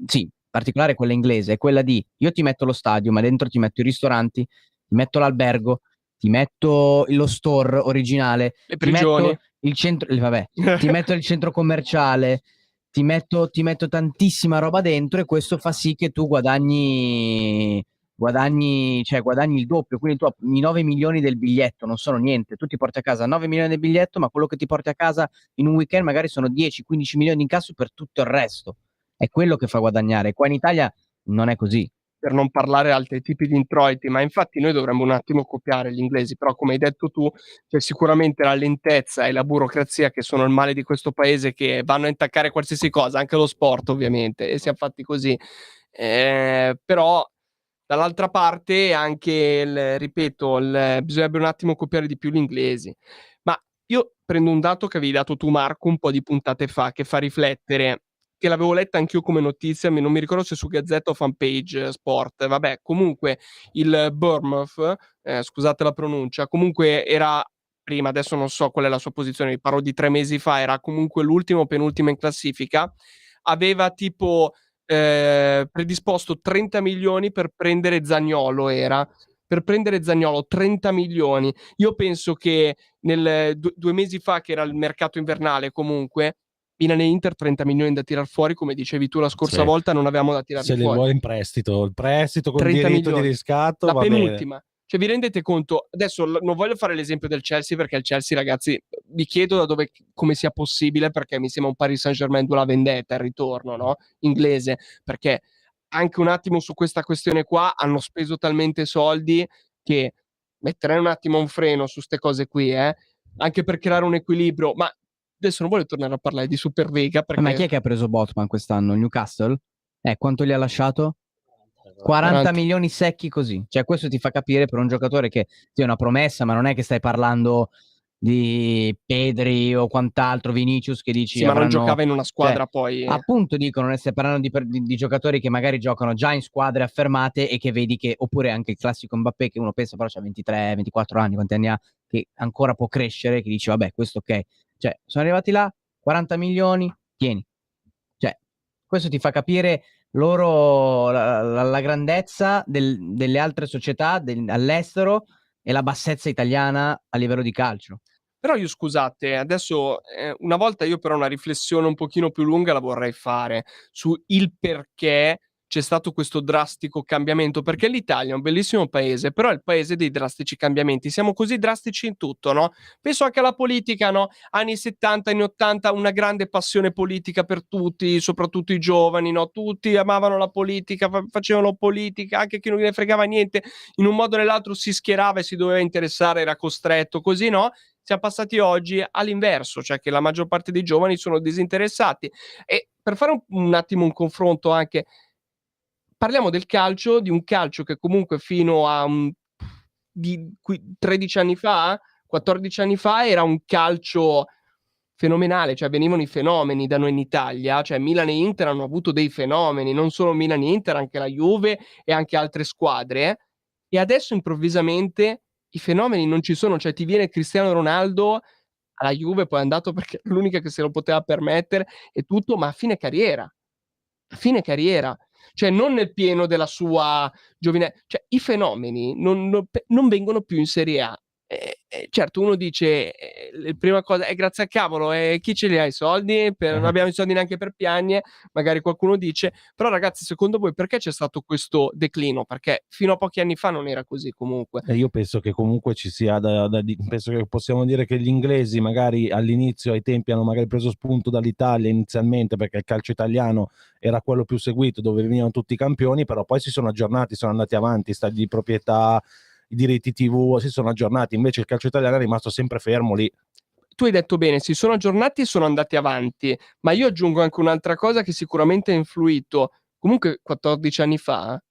sì, in particolare quella inglese, è quella di io ti metto lo stadio, ma dentro ti metto i ristoranti, ti metto l'albergo, ti metto lo store originale, Le ti metto prigioni. il centro, vabbè, ti metto il centro commerciale, ti metto tantissima roba dentro, e questo fa sì che tu guadagni il doppio. Quindi tu i 9 milioni del biglietto non sono niente, tu ti porti a casa 9 milioni del biglietto, ma quello che ti porti a casa in un weekend magari sono 10-15 milioni di incasso per tutto il resto. È quello che fa guadagnare. Qua in Italia non è così. Per non parlare altri tipi di introiti, ma infatti noi dovremmo un attimo copiare gli inglesi, però come hai detto tu, c'è sicuramente la lentezza e la burocrazia che sono il male di questo paese, che vanno a intaccare qualsiasi cosa, anche lo sport ovviamente, e siam fatti così. Però dall'altra parte anche bisognerebbe un attimo copiare di più gli inglesi. Ma io prendo un dato che avevi dato tu, Marco, un po' di puntate fa, che fa riflettere, che l'avevo letta anch'io come notizia, non mi ricordo se su Gazzetta o Fanpage Sport. Vabbè, comunque il Bournemouth, scusate la pronuncia, comunque era prima, adesso non so qual è la sua posizione, vi parlo di 3 mesi fa, era comunque l'ultimo o penultimo in classifica, aveva tipo predisposto 30 milioni per prendere Zaniolo, per prendere Zaniolo 30 milioni. Io penso che 2 mesi fa, che era il mercato invernale, comunque Milan e Inter 30 milioni da tirar fuori, come dicevi tu la scorsa volta, non avevamo da tirarli Se li fuori. vuoi in prestito, il prestito con 30 diritto di milioni. riscatto, La va bene. penultima. Cioè, vi rendete conto? Adesso non voglio fare l'esempio del Chelsea, perché il Chelsea, ragazzi, vi chiedo da dove, come sia possibile, perché mi sembra un Paris Saint-Germain la vendetta, il ritorno, no? Inglese, perché anche un attimo su questa questione qua hanno speso talmente soldi che metterei un attimo un freno su ste cose qui, anche per creare un equilibrio. Ma adesso non voglio tornare a parlare di Superlega, perché Ma chi è che ha preso Botman quest'anno? Newcastle? Quanto gli ha lasciato? 40 milioni secchi così. Cioè questo ti fa capire, per un giocatore che è una promessa, ma non è che stai parlando di Pedri o quant'altro, Vinicius, che dici sì, ma non giocava in una squadra, poi appunto dicono, stai parlando di giocatori che magari giocano già in squadre affermate, e che vedi che, oppure anche il classico Mbappé, che uno pensa però c'ha 23-24 anni, quanti anni ha, che ancora può crescere, che dici vabbè, questo ok. Cioè sono arrivati là, 40 milioni, tieni. Cioè questo ti fa capire loro la grandezza delle altre società all'estero, e la bassezza italiana a livello di calcio. Però io, scusate, adesso una volta io però una riflessione un pochino più lunga la vorrei fare su il perché c'è stato questo drastico cambiamento, perché l'Italia è un bellissimo paese, però è il paese dei drastici cambiamenti. Siamo così drastici in tutto, no? Penso anche alla politica, no? Anni 70, anni 80, una grande passione politica per tutti, soprattutto i giovani, no? Tutti amavano la politica, facevano politica, anche chi non gliene fregava niente, in un modo o nell'altro si schierava e si doveva interessare, era costretto, così, no? Siamo passati oggi all'inverso, cioè che la maggior parte dei giovani sono disinteressati. E per fare un attimo un confronto anche, parliamo del calcio, di un calcio che comunque fino a 13 anni fa, 14 anni fa, era un calcio fenomenale, cioè venivano i fenomeni da noi in Italia, cioè Milan e Inter hanno avuto dei fenomeni, non solo Milan e Inter, anche la Juve e anche altre squadre, e adesso improvvisamente i fenomeni non ci sono, cioè ti viene Cristiano Ronaldo alla Juve, poi è andato perché è l'unica che se lo poteva permettere e tutto, ma a fine carriera. A fine carriera. Cioè non nel pieno della sua cioè i fenomeni non vengono più in Serie A. Certo, uno dice, la prima cosa è grazie al cavolo, chi ce li ha i soldi? Non abbiamo i soldi neanche per Piagne, magari qualcuno dice, però ragazzi, secondo voi perché c'è stato questo declino? Perché fino a pochi anni fa non era così comunque. Io penso che comunque ci sia penso che possiamo dire che gli inglesi magari all'inizio, ai tempi, hanno magari preso spunto dall'Italia inizialmente, perché il calcio italiano era quello più seguito, dove venivano tutti i campioni, però poi si sono aggiornati, sono andati avanti, stadi di proprietà, i diritti TV si sono aggiornati, invece il calcio italiano è rimasto sempre fermo lì. Tu hai detto bene, si sono aggiornati e sono andati avanti, ma io aggiungo anche un'altra cosa che sicuramente ha influito. Comunque 14 anni fa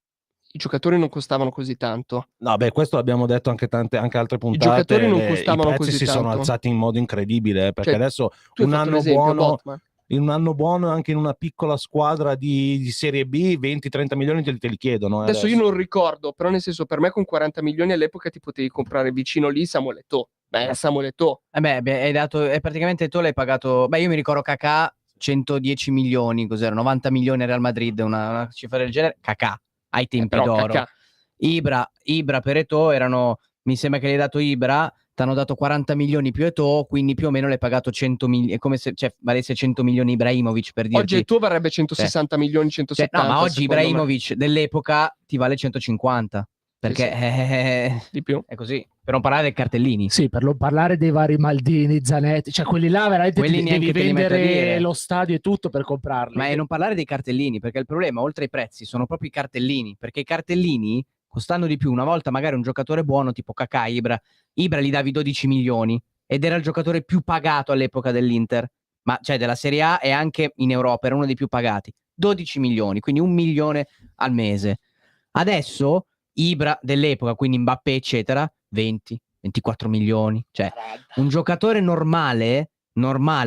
i giocatori non costavano così tanto. No, beh, questo l'abbiamo detto anche altre puntate. I giocatori non costavano i prezzi così si sono tanto. alzati in modo incredibile, perché Cioè, adesso tu hai un fatto anno l'esempio, buono, Botman. in un anno buono anche in una piccola squadra di Serie B 20-30 milioni te li chiedono. Adesso io non ricordo, però nel senso, per me con 40 milioni all'epoca ti potevi comprare vicino lì Samuel Eto'o. Samuel Eto'o. Hai dato, praticamente tu l'hai pagato. Io mi ricordo Kakà 110 milioni, cos'era? 90 milioni a Real Madrid, una cifra del genere. Kakà ai tempi Però d'oro. Kakà. Ibra per Eto'o erano, mi sembra che gli hai dato Ibra, ti hanno dato 40 milioni più Eto'o, quindi più o meno l'hai pagato 100 milioni, è come se valesse 100 milioni Ibrahimovic, per dirti. Oggi Eto'o varrebbe 160 milioni, 170. No, ma oggi secondo me. Ibrahimovic dell'epoca ti vale 150, perché di più. È così, per non parlare dei cartellini. Sì, per non parlare dei vari Maldini, Zanetti, cioè quelli là veramente Quelli devi neanche te li metto a vendere dire. lo stadio e tutto per comprarli. Ma non parlare dei cartellini, perché il problema, oltre ai prezzi, sono proprio i cartellini, perché i cartellini costano di più. Una volta magari un giocatore buono tipo Kakà, Ibra gli davi 12 milioni ed era il giocatore più pagato all'epoca dell'Inter, ma cioè della Serie A e anche in Europa era uno dei più pagati. 12 milioni, quindi 1 milione al mese. Adesso Ibra dell'epoca, quindi Mbappé eccetera, 20-24 milioni. Cioè un giocatore normale,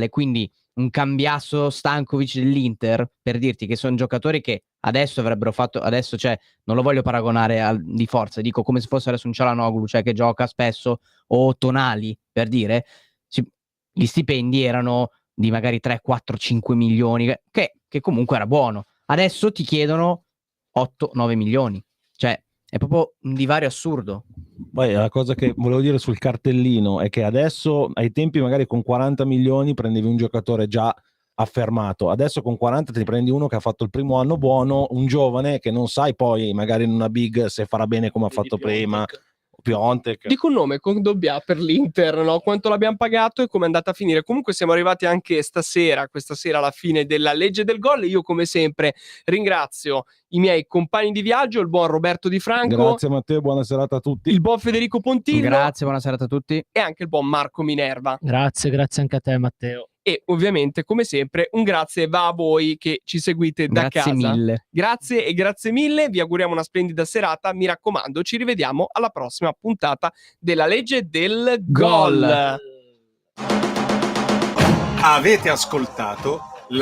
quindi un Cambiasso, Stankovic dell'Inter, per dirti che sono giocatori che adesso avrebbero fatto, adesso cioè non lo voglio paragonare di forza, dico come se fosse adesso un Çalhanoğlu, cioè che gioca spesso, o Tonali, per dire, gli stipendi erano di magari 3, 4, 5 milioni, che comunque era buono. Adesso ti chiedono 8, 9 milioni, cioè è proprio un divario assurdo. Poi la cosa che volevo dire sul cartellino è che adesso, ai tempi magari con 40 milioni prendevi un giocatore già affermato, adesso con 40 ti prendi uno che ha fatto il primo anno buono, un giovane che non sai poi magari in una big se farà bene come ha fatto prima. Piontek. Dico un nome con doppia per l'Inter, no? Quanto l'abbiamo pagato e come è andata a finire. Comunque siamo arrivati anche questa sera alla fine della legge del gol. Io come sempre ringrazio i miei compagni di viaggio, il buon Roberto Di Franco. Grazie Matteo, buona serata a tutti. Il buon Federico Pontillo. Grazie, buona serata a tutti. E anche il buon Marco Minerva. Grazie anche a te Matteo. E ovviamente, come sempre, un grazie va a voi che ci seguite da casa. Grazie mille. Grazie e grazie mille, vi auguriamo una splendida serata, mi raccomando, ci rivediamo alla prossima puntata della legge del gol. Avete ascoltato